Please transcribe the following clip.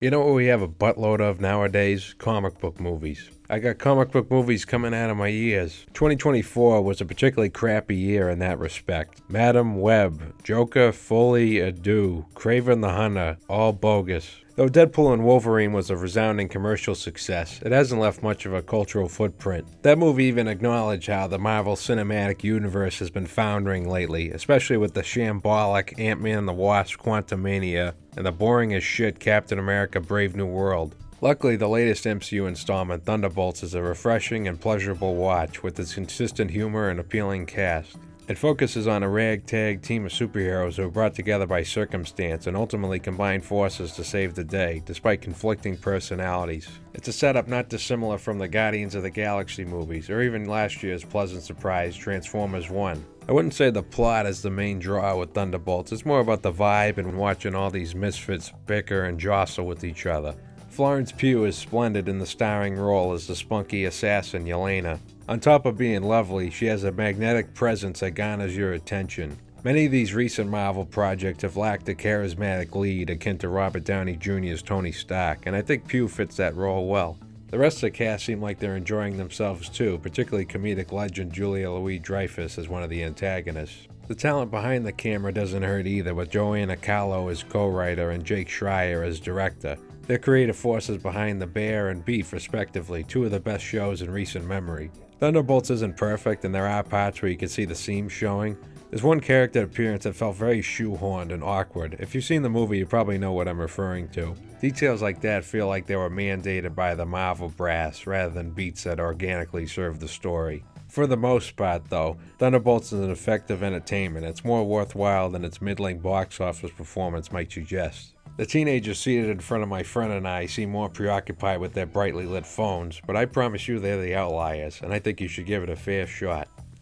You know what we have a buttload of nowadays? Comic book movies. I got comic book movies coming out of my ears. 2024 was a particularly crappy year in that respect. Madam Web, Joker, Fully Ado, Craven the Hunter, all bogus. Though Deadpool and Wolverine was a resounding commercial success, it hasn't left much of a cultural footprint. That movie even acknowledged how the Marvel Cinematic Universe has been foundering lately, especially with the shambolic Ant-Man and the Wasp Quantumania and the boring as shit Captain America Brave New World. Luckily, the latest MCU installment, Thunderbolts, is a refreshing and pleasurable watch with its consistent humor and appealing cast. It focuses on a ragtag team of superheroes who are brought together by circumstance and ultimately combine forces to save the day, despite conflicting personalities. It's a setup not dissimilar from the Guardians of the Galaxy movies, or even last year's pleasant surprise, Transformers 1. I wouldn't say the plot is the main draw with Thunderbolts, it's more about the vibe and watching all these misfits bicker and jostle with each other. Florence Pugh is splendid in the starring role as the spunky assassin Yelena. On top of being lovely, she has a magnetic presence that garners your attention. Many of these recent Marvel projects have lacked a charismatic lead akin to Robert Downey Jr.'s Tony Stark, and I think Pugh fits that role well. The rest of the cast seem like they're enjoying themselves too, particularly comedic legend Julia Louis-Dreyfus as one of the antagonists. The talent behind the camera doesn't hurt either, with Joanna Carlo as co-writer and Jake Schreier as director. Their creative forces behind The Bear and Beef, respectively, two of the best shows in recent memory. Thunderbolts isn't perfect, and there are parts where you can see the seams showing. There's one character appearance that felt very shoehorned and awkward. If you've seen the movie, you probably know what I'm referring to. Details like that feel like they were mandated by the Marvel brass, rather than beats that organically serve the story. For the most part, though, Thunderbolts is an effective entertainment. It's more worthwhile than its middling box office performance might suggest. The teenagers seated in front of my friend and I seem more preoccupied with their brightly lit phones, but I promise you they're the outliers, and I think you should give it a fair shot.